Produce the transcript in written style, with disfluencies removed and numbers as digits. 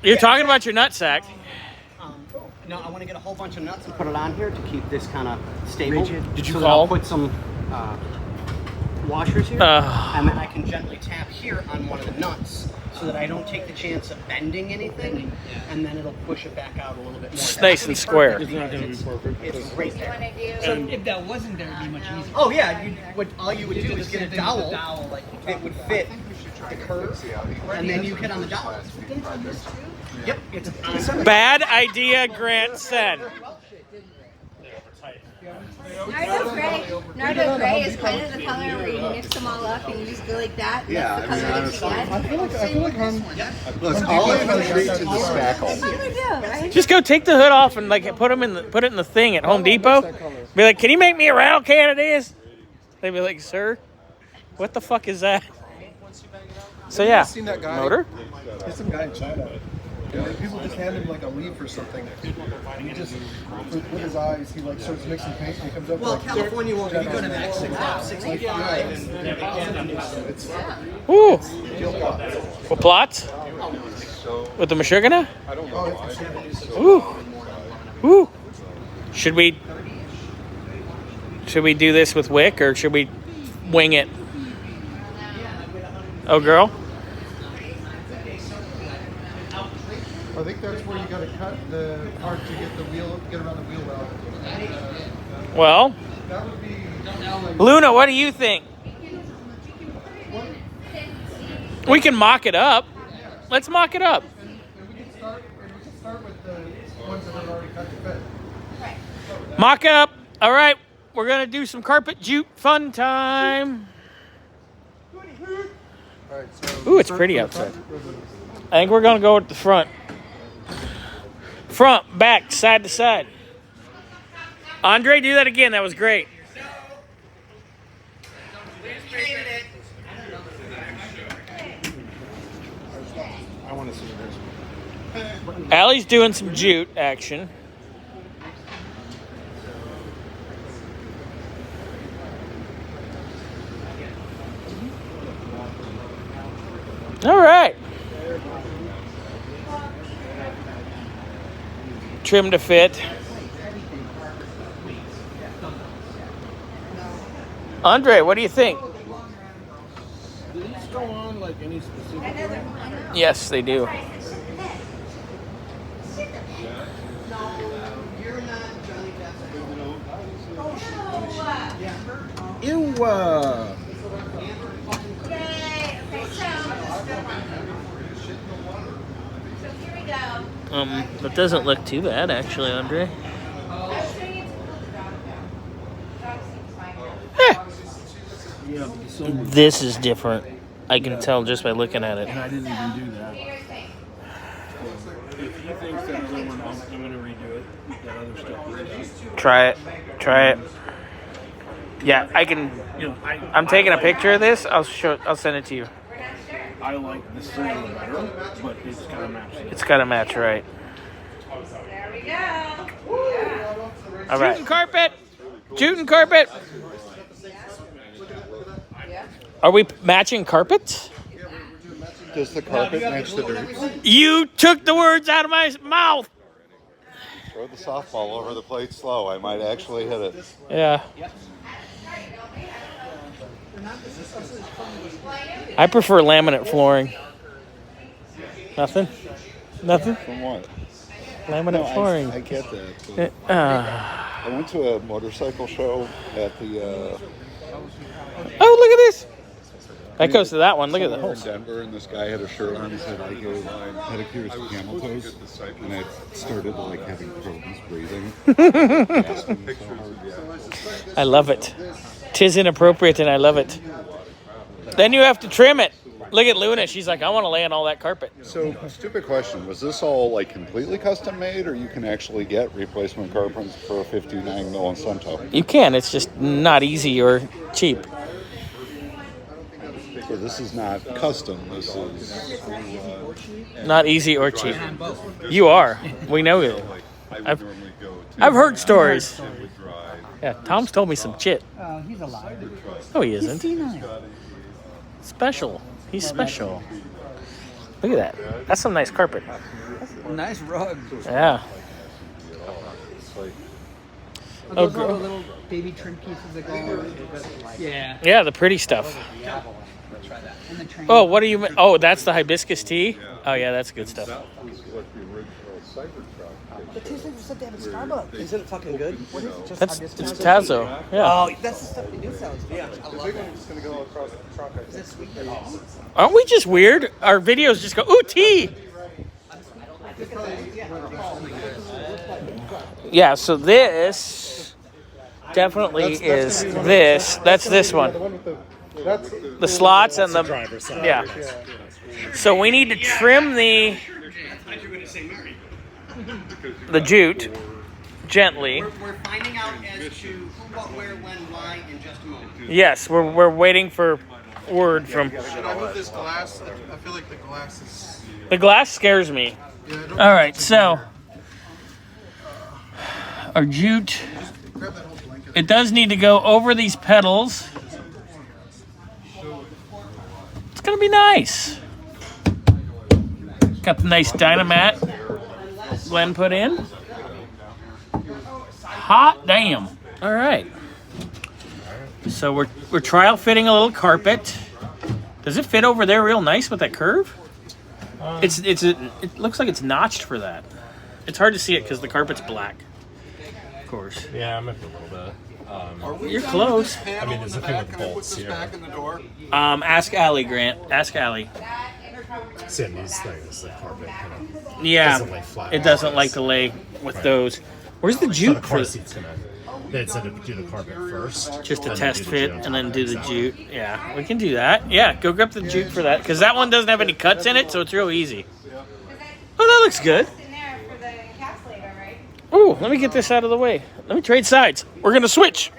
You're talking about your nut sack. No, I want to get a whole bunch of nuts and put it on here to keep this kind of stable. Did you so call? I'll put some washers here, and then I can gently tap here on one of the nuts so that I don't take the chance of bending anything, and then it'll push it back out a little bit more. It's nice and square. It's not going to be perfect. It's right there. So if that wasn't there, it'd be much easier. Oh yeah, all you would do is get a dowel that would fit the curve, and then you hit on the dowel. Yep, it's Bad idea, Grant said. Nardo gray is kind of the color where you mix them all up and you just go like that. Yeah, That's the color that you get. I feel like look, all of them treat to the spackle. What do we do, right? Just go take the hood off and like put it in the thing at Home Depot. Be like, can you make me a rattle can of this? They'd be like, sir, what the fuck is that? So yeah, Seen that guy? motor. There's some guy in China. And people just hand him like a leaf or something. And he just, with his eyes, he like starts mixing paint and he comes up well, with like, California won't. If you go to Max 65 and Ooh. What plots? With the Mashugana? Ooh. Ooh. Should we do this with wick or should we wing it? Oh, girl. I think that's where you got to cut the part to get around the wheel well. Well, That would be. Luna, what do you think? We can mock it up. Let's mock it up. And we can start with the ones that are already cut to fit. Mock it up. All right, we're gonna do some carpet jute fun time. All right, so Ooh, it's pretty outside. I think we're gonna go with the front. Front, back, side to side. Andre, do that again. That was great. I want to see this. Allie's doing some jute action. All right. Trim to fit. Andre, what do you think? Do these go on like any specific? Yes, they do. Ew. That doesn't look too bad, actually, Andre. Yeah, so This is different. I can tell just by looking at it. I didn't even do that. If he thinks that other one, I'm going to redo it. That other stuff. Try it. Try it. Yeah, I can. You know, I'm taking a picture of this. I'll send it to you. I like this one better, but it's got to match. It's got to match right. There we go. All right. Jute and carpet. Jute and carpet. Are we matching carpets? Does the carpet match the dirt? You took the words out of my mouth. Throw the softball over the plate slow. I might actually hit it. Yeah. I prefer laminate flooring. Nothing? Nothing? From what? Laminate No, flooring. I get that. But I went to a motorcycle show at the. Oh, look at this. That goes to that one. Look at the somewhere holes. in Denver, and this guy had a shirt on. He said, "I gave pedicures to camel toes," and I started like having problems breathing. Gasping so hard. I love it. 'Tis inappropriate, and I love it. Then you have to trim it. Look at Luna. She's like, I want to lay on all that carpet. So, stupid question. Was this all like completely custom made, or you can actually get replacement carpets for a 59 Millecento? You can. It's just not easy or cheap. So this is not custom. This is. Not easy or cheap. You are. We know it. I've heard stories. Yeah, Tom's told me some shit. he's alive. No, he isn't. He's senile. Special. He's special. Look at that. That's some nice carpet. Nice rug. Yeah. Those are the little baby trim pieces that go on. Yeah. Yeah, the pretty stuff. And the train. Oh, what do you? Oh, that's the hibiscus tea. Oh yeah, that's good stuff. That was what the original Cybertruck. The two things said they have a Starbucks. Isn't it fucking good? What is it? Just That's hibiscus? it's Tazo. Yeah. Oh, that's the stuff they do sounds good. I The love big that. one is going to go across the trunk, I Is it think. sweet at all? Aren't we just weird? Our videos just go, ooh, tea. Yeah. So this definitely is this. That's this The one. one with that's The slots and the driver's side. yeah. So we need to trim the jute gently. We're finding out as to who, what, where, when, why in just a moment. Yes, we're waiting for word from. Should I move this glass? I feel like the glass is. The glass scares me. Yeah, I don't All right, so our jute. grab that whole blanket. It does need to go over these pedals. It's gonna be nice. Got the nice Dynamat Glenn put in. Hot damn. All right. So we're trial fitting a little carpet. Does it fit over there real nice with that curve? It looks like it's notched for that. It's hard to see it because the carpet's black. Of course. Yeah, I'm a little bit. You're close. I mean, there's a thing with bolts here. in the door. Ask Allie, Grant. Ask Allie. See, in these things, the carpet kind of Yeah, doesn't lay flat. it doesn't like to lay with those. Where's the So the jute car for seat's gonna. They said to do the carpet first. just to and then test do the fit jute and then on do the top. jute? Yeah, we can do that. Yeah, go grab the jute for that because that one doesn't have any cuts in it, so it's real easy. Oh, that looks good. In there for the encapsulator, right? Ooh, let me get this out of the way. Let me trade sides. We're gonna switch.